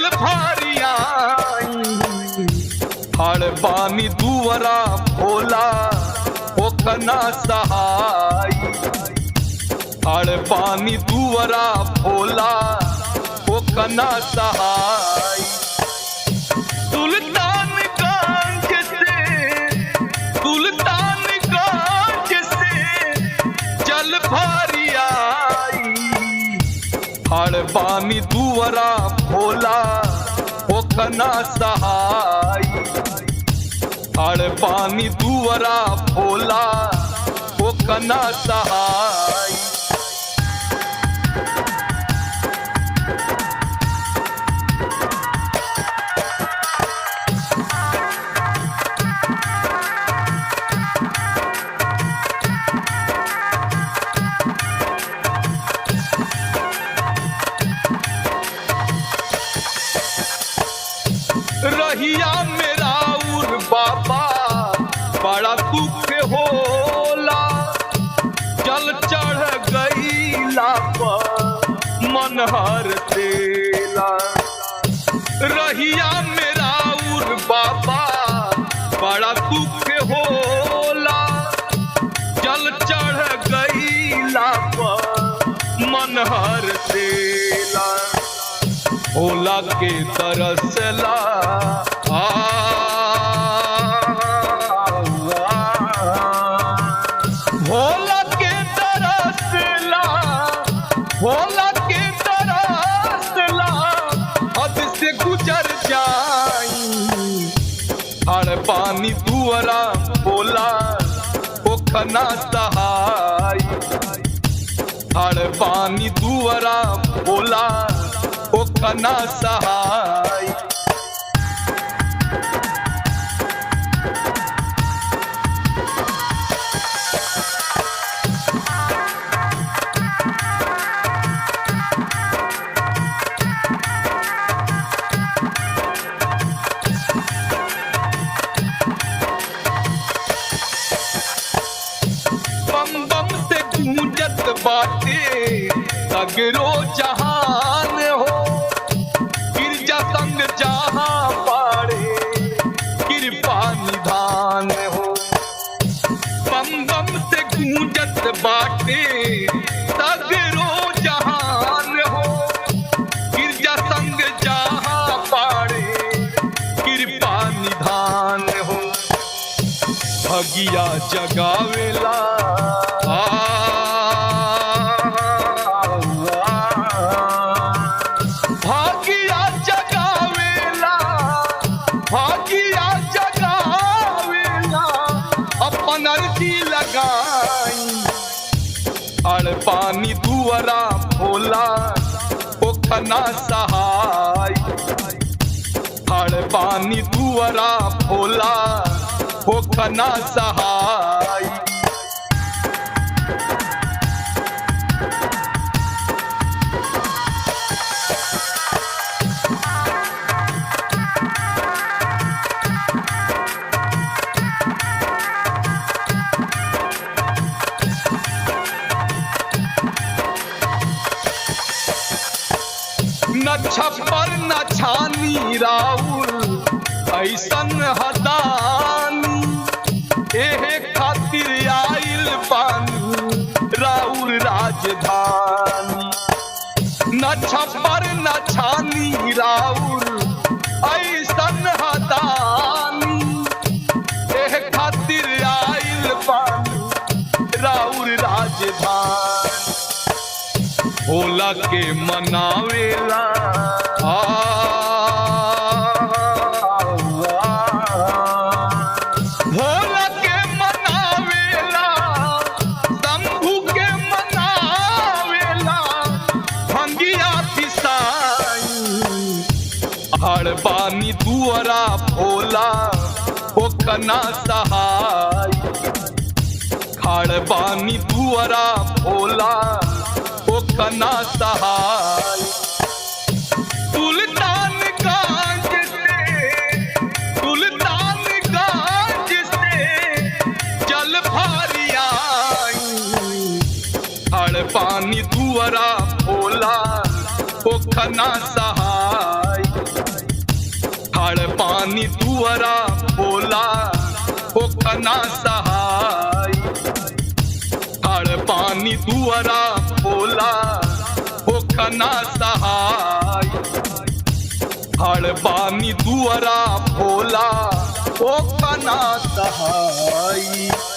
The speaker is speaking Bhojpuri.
जल भारिया हड़ पानी दुवरा भोला होकना सहाय हड़ पानी दुवरा भोला होकना सहाय सुल्तानगंज से जल भारिया हड़ पानी दुवरा भोला होकना सहाय हड़ पानी दुवरा भोला होकना सहाय रहिया मेरा उर बाबा बड़ा दुख होला जल चढ़ गईला पर मन हर देला रहिया मेरा उर बाबा बड़ा दुख होला जल चढ़ गईला पर मन हर देला भोला के तरसला भोला के तरसला भोला के तरसला हद से गुजर जाई हड़ पानी दुवरा भोला होकना सहाय हड़ पानी दुवरा भोला होकना सहाय बम बम से गूंजत बाटे सगरो जहान हो गिरजा संग जहां पाड़े कृपा निधान हो बम बम से गूंजत बाटे सगरो जहान हो गिरजा संग जहां पाड़े कृपा निधान हो भगिया जगावेला भागिया जगावेला भागिया जगावेला अपन अर्जी लगाई हड़ पानी दुवरा भोला होकना सहाय हड़ पानी दुवरा भोला होकना सहाय न छप्पर न छानी राउर ऐसन हदानी एहे खातिर आइल पानी राउर राजधानी न छप्पर न छानी राउर ऐसन हदानी एहे खातिर आइल पानी राउर राजधानी भोला के मनावेला भोला के मनावेला शंभू के मनावेला भंगिया पिसाई हड़ पानी दुवरा भोला होकना सहाय हड़ पानी दुवरा भोला होकना सहाय सुल्तानगंज से जल भारिया हड़ पानी दुवरा भोला होकना सहाय खाड़ पानी दुअरा बोला हो खना सहाय, खाड़ पानी दुअरा बोला हो खना सहाय, खाड़ पानी दुअरा बोला हो खना सहाय।